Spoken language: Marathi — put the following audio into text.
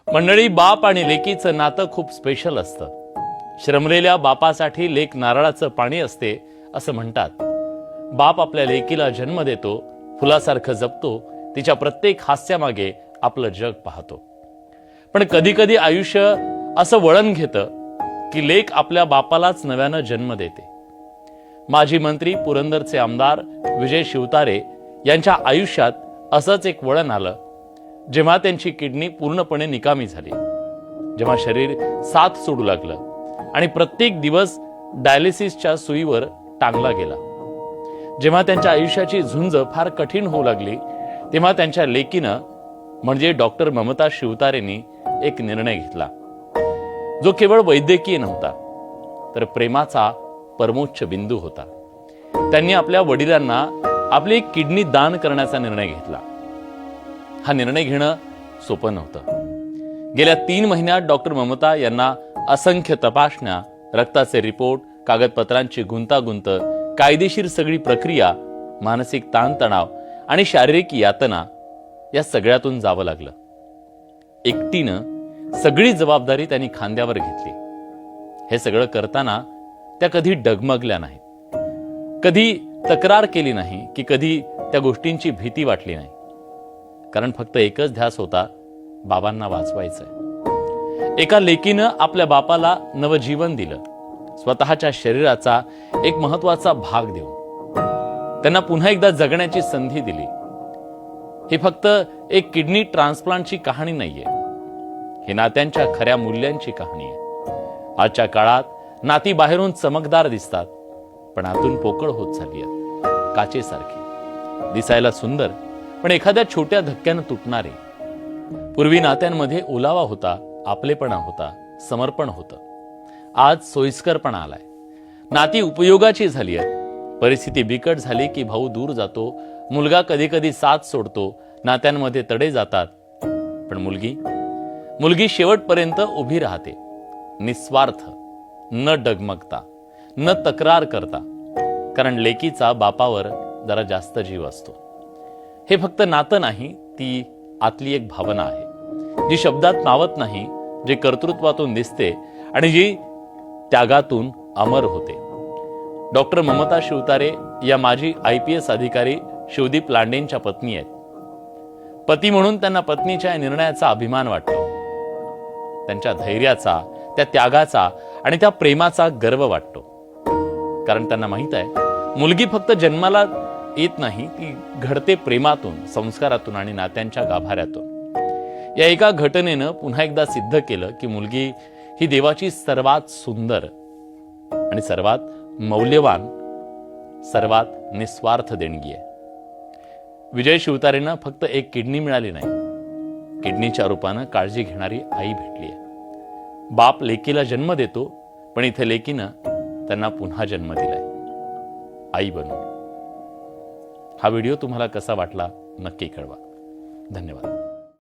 मंडळी, बाप आणि लेकीचं नातं खूप स्पेशल असतं. श्रमलेल्या बापासाठी लेक नारळाचं पाणी असते असं म्हणतात. बाप आपल्या लेकीला जन्म देतो, फुलासारखं जपतो, तिच्या प्रत्येक हास्यामागे आपलं जग पाहतो. पण कधी कधी आयुष्य असं वळण घेतं की लेक आपल्या बापालाच नव्यानं जन्म देते. माजी मंत्री पुरंदरचे आमदार विजय शिवतारे यांच्या आयुष्यात असंच एक वळण आलं, जेव्हा त्यांची किडनी पूर्णपणे निकामी झाली, जेव्हा शरीर साथ सोडू लागलं आणि प्रत्येक दिवस डायलिसिसच्या सुईवर टांगला गेला. जेव्हा त्यांच्या आयुष्याची झुंज फार कठीण होऊ लागली, तेव्हा त्यांच्या लेकीनं म्हणजे डॉक्टर ममता शिवतारेंनी एक निर्णय घेतला, जो केवळ वैद्यकीय नव्हता तर प्रेमाचा परमोच्च बिंदू होता. त्यांनी आपल्या वडिलांना आपली एक किडनी दान करण्याचा निर्णय घेतला. हा निर्णय घेणं सोपं नव्हतं. गेल्या 3 महिन्यात डॉक्टर ममता यांना असंख्य तपासण्या, रक्ताचे रिपोर्ट, कागदपत्रांची गुंतागुंत, कायदेशीर सगळी प्रक्रिया, मानसिक ताणतणाव आणि शारीरिक यातना या सगळ्यातून जावं लागलं. एकटीनं सगळी जबाबदारी त्यांनी खांद्यावर घेतली. हे सगळं करताना त्या कधी डगमगल्या नाहीत, कधी तक्रार केली नाही की कधी त्या गोष्टींची भीती वाटली नाही. कारण फक्त एकच ध्यास होता, बाबांना वाचवायचंय. एका लेकीनं आपल्या बापाला नवजीवन दिलं, स्वतःच्या शरीराचा एक महत्वाचा भाग देऊन त्यांना पुन्हा एकदा जगण्याची संधी दिली. ही फक्त एक किडनी ट्रान्सप्लांटची कहाणी नाहीये, ही नात्यांच्या खऱ्या मूल्यांची कहाणी आहे. आजच्या काळात नाती बाहेरून चमकदार दिसतात, पण आतून पोकळ होत चालली आहेत. काचेसारखी दिसायला सुंदर, पण एखाद्या छोट्या धक्क्यानं तुटणारे. पूर्वी नात्यांमध्ये ओलावा होता, आपलेपणा होता, समर्पण होतं. आज सोयीस्करपणा आलाय. नाती उपयोगाची झाली आहेत. परिस्थिती बिकट झाली की भाऊ दूर जातो, मुलगा कधी कधी साथ सोडतो, नात्यांमध्ये तडे जातात. पण मुलगी शेवटपर्यंत उभी राहते, निस्वार्थ, न डगमगता, न तक्रार करता. कारण लेकीचा बापावर जरा जास्त जीव असतो. हे फक्त नातं नाही, ती आतली एक भावना आहे, जी शब्दात मावत नाही, जी कर्तृत्वातून दिसते आणि जी त्यागातून अमर होते. डॉक्टर ममता शिवतारे या माजी IPS अधिकारी शिवदीप लांडेंच्या पत्नी आहेत. पती म्हणून त्यांना पत्नीच्या निर्णयाचा अभिमान वाटतो. त्यांच्या धैर्याचा, त्या त्यागाचा आणि त्या प्रेमाचा गर्व वाटतो. कारण त्यांना माहित आहे, मुलगी फक्त जन्माला येत नाही, ती घडते प्रेमातून, संस्कारातून आणि नात्यांच्या गाभाऱ्यातून. या एका घटनेनं पुन्हा एकदा सिद्ध केलं की मुलगी ही देवाची सर्वात सुंदर आणि सर्वात मौल्यवान, सर्वात निस्वार्थ देणगी आहे. विजय शिवतारेंना फक्त एक किडनी मिळाली नाही, किडनीच्या रूपानं काळजी घेणारी आई भेटली आहे. बाप लेकीला जन्म देतो, पण इथे लेकीनं त्यांना पुन्हा जन्म दिलाय, आई बनून. हा व्हिडिओ तुम्हाला कसा वाटला नक्की कळवा. धन्यवाद.